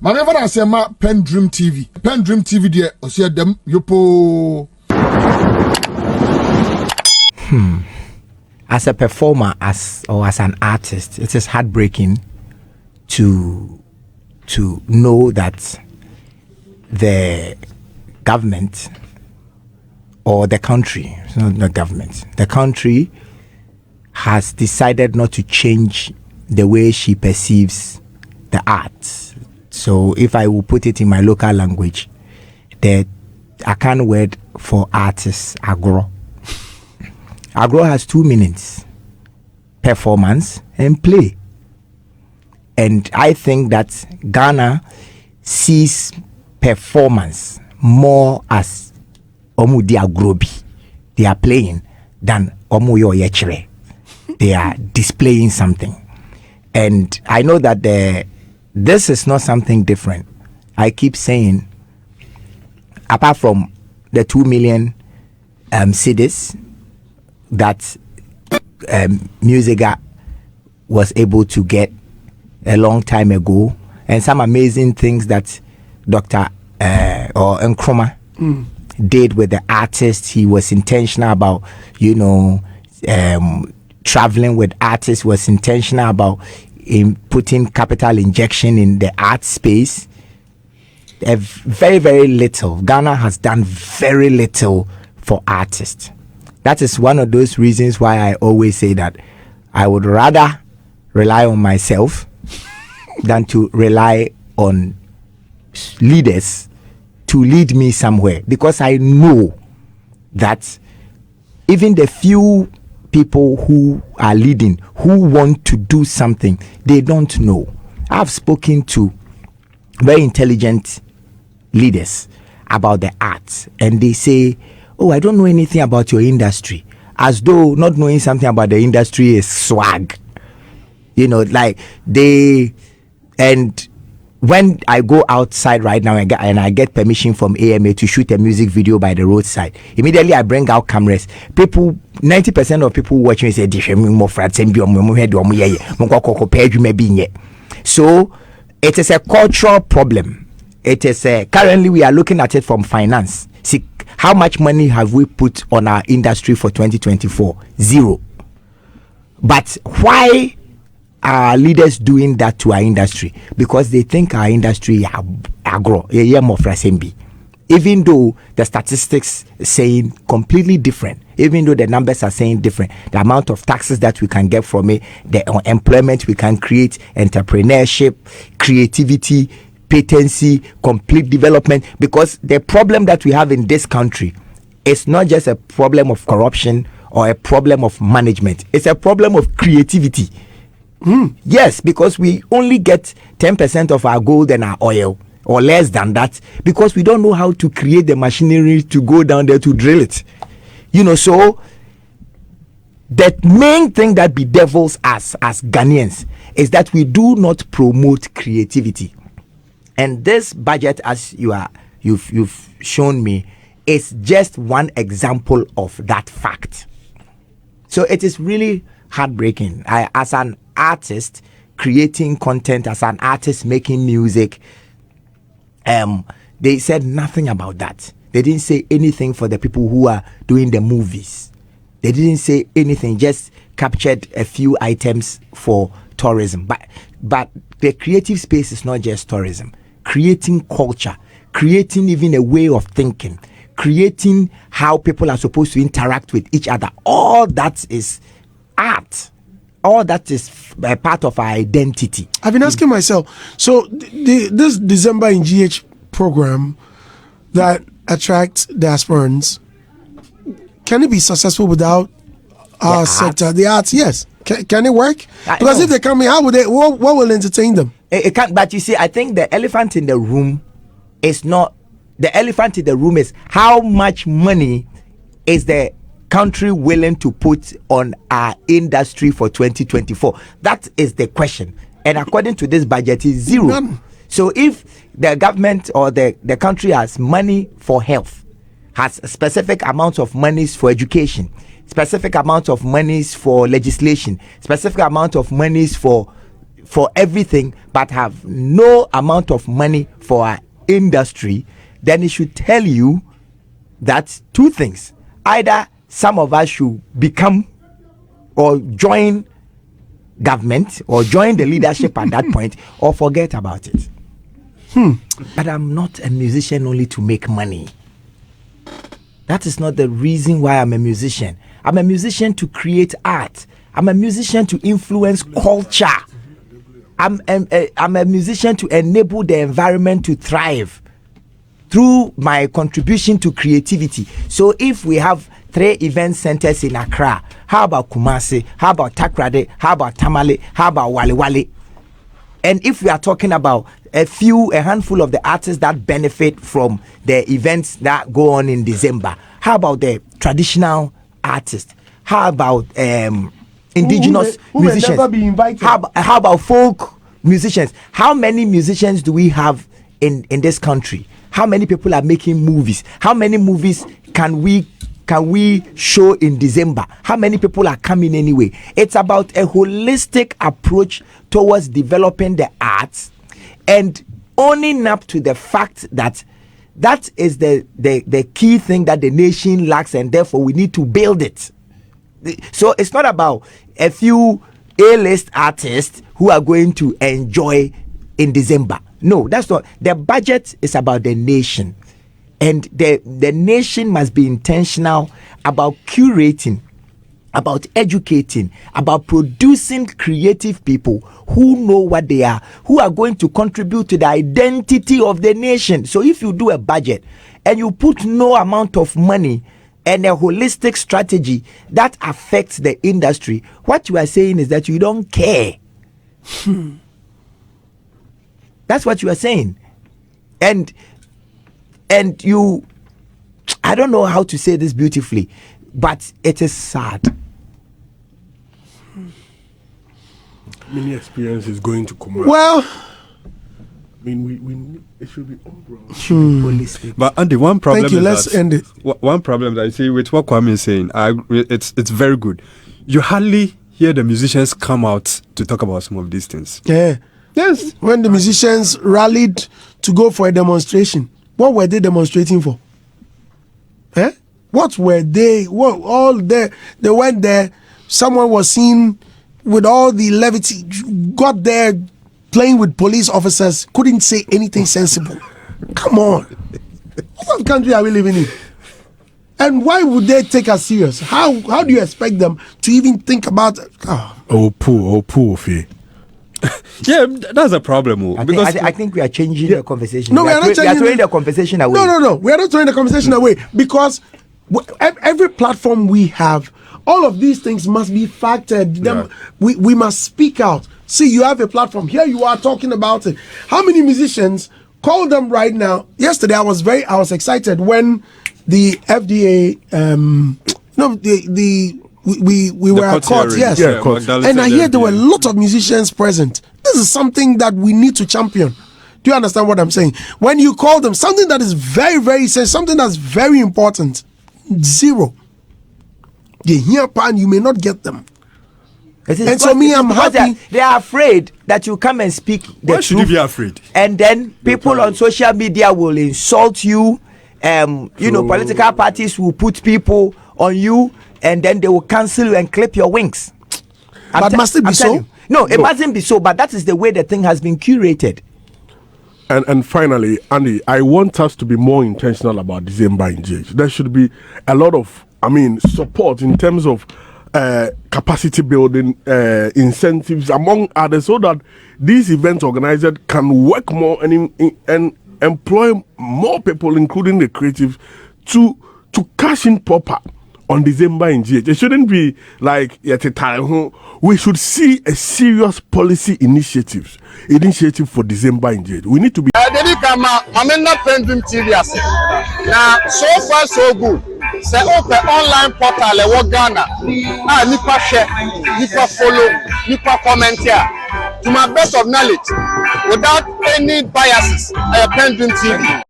My never say ma PENDREAM TV. PENDREAM TV there, or see them yopo. As a performer, as an artist, it is heartbreaking to know that the government or the country, it's not the government, the country has decided not to change the way she perceives the arts. So if I will put it in my local language, the Akan word for artists, agro. Agro has 2 meanings: performance and play. And I think that Ghana sees performance more as omu di agrobi. They are playing than omu yo yechere. They are displaying something. And I know that this is not something different. I keep saying, apart from the 2 million CDs that Musica was able to get a long time ago, and some amazing things that Dr. or Nkrumah did with the artists. He was intentional about, traveling with artists, was intentional about putting capital injection in the art space. Very, very little. Ghana has done very little for artists. That is one of those reasons why I always say that I would rather rely on myself than to rely on leaders to lead me somewhere, because I know that even the few people who are leading, who want to do something, they don't know. I've spoken to very intelligent leaders about the arts, and they say, oh, I don't know anything about your industry, as though not knowing something about the industry is swag. And when I go outside right now and I get permission from AMA to shoot a music video by the roadside, immediately I bring out cameras. People, 90% of people watching say, so it is a cultural problem. It is currently we are looking at it from finance. See, how much money have we put on our industry for 2024? Zero. But why are leaders doing that to our industry? Because they think our industry agro, even though the statistics saying completely different, even though the numbers are saying different, the amount of taxes that we can get from it, the employment we can create, entrepreneurship, creativity, patency, complete development. Because the problem that we have in this country is not just a problem of corruption or a problem of management, it's a problem of creativity. Yes, because we only get 10% of our gold and our oil, or less than that, because we don't know how to create the machinery to go down there to drill it. So the main thing that bedevils us as Ghanaians is that we do not promote creativity. And this budget, as you've shown me, is just one example of that fact. So it is really heartbreaking. As an artist creating content, as an artist making music, they said nothing about that. They didn't say anything for the people who are doing the movies. They didn't say anything, just captured a few items for tourism. But the creative space is not just tourism. Creating culture, creating even a way of thinking, creating how people are supposed to interact with each other. All that is art. All that is a part of our identity. I've been asking myself, so this December in GH program that attracts diasporans, can it be successful without our sector? The arts, yes. Can it work? Because if they come here, how would what will entertain them? It can't. But you see, I think the elephant in the room is not, the elephant in the room is how much money is the country willing to put on our industry for 2024. That is the question. And according to this budget, is zero. None. So if the government or the country has money for health, has specific amounts of monies for education, specific amounts of monies for legislation, specific amount of monies for for everything but have no amount of money for our industry, then it should tell you that two things: either some of us should become or join government or join the leadership at that point, or forget about it. But I'm not a musician only to make money. That is not the reason why I'm a musician. I'm a musician to create art. I'm a musician to influence culture. I'm a musician to enable the environment to thrive through my contribution to creativity. So if we have 3 event centers in Accra, how about Kumasi? How about Takrade? How about Tamale? How about Wale Wale? And if we are talking about a handful of the artists that benefit from the events that go on in December, how about the traditional artists? How about indigenous who musicians? May never be invited. How about folk musicians? How many musicians do we have in this country? How many people are making movies? How many movies can we show in December? How many people are coming anyway? It's about a holistic approach towards developing the arts and owning up to the fact that that is the key thing that the nation lacks, and therefore we need to build it. So it's not about a few A-list artists who are going to enjoy in December. No, that's not. The budget is about the nation. And the nation must be intentional about curating, about educating, about producing creative people who know what they are, who are going to contribute to the identity of the nation. So if you do a budget and you put no amount of money and a holistic strategy that affects the industry, what you are saying is that you don't care. That's what you are saying. And you, I don't know how to say this beautifully, but it is sad. Many experiences going to come. Well, I mean, it should be all wrong. But Andy, one problem. Thank you. Let's end it. One problem that I see with what Kwame is saying, it's very good. You hardly hear the musicians come out to talk about some of these things. Yeah. Yes. When the musicians rallied to go for a demonstration, what were they demonstrating for? What were they? They went there. Someone was seen with all the levity, got there playing with police officers, couldn't say anything sensible. Come on. What country are we living in? And why would they take us serious? How do you expect them to even think about it? Oh, poor Fee. Yeah, that's a problem. I think we are changing the conversation. No, we are not changing. We are throwing the conversation away. No. We are not throwing the conversation away because every platform we have, all of these things must be factored. We must speak out. See, you have a platform. Here you are talking about it. How many musicians, call them right now. Yesterday I was excited when the FDA we were at court, yes. Yeah, and I hear there were a lot of musicians present. This is something that we need to champion. Do you understand what I'm saying? When you call them something that is very, very essential, something that's very important, zero. They hear pan, you may not get them. And so me, I'm happy. They are afraid that you come and speak the truth. Why should you be afraid? And then people on social media will insult you. Political parties will put people on you, and then they will cancel you and clip your wings. But must it be so? No, it mustn't be so, but that is the way the thing has been curated. And finally, Andy, I want us to be more intentional about December in GH. There should be a lot of, support in terms of capacity building, incentives, among others, so that these events organizers can work more and employ more people, including the creatives, to cash in proper on December in GH. It shouldn't be like at a time. We should see a serious policy initiative for December in GH. We need to be. PENDREAM TV. Now, so far so good. Say open online portal e Ghana. Nipa share, nipa follow, nipa comment here. To my best of knowledge, without any biases, PENDREAM TV.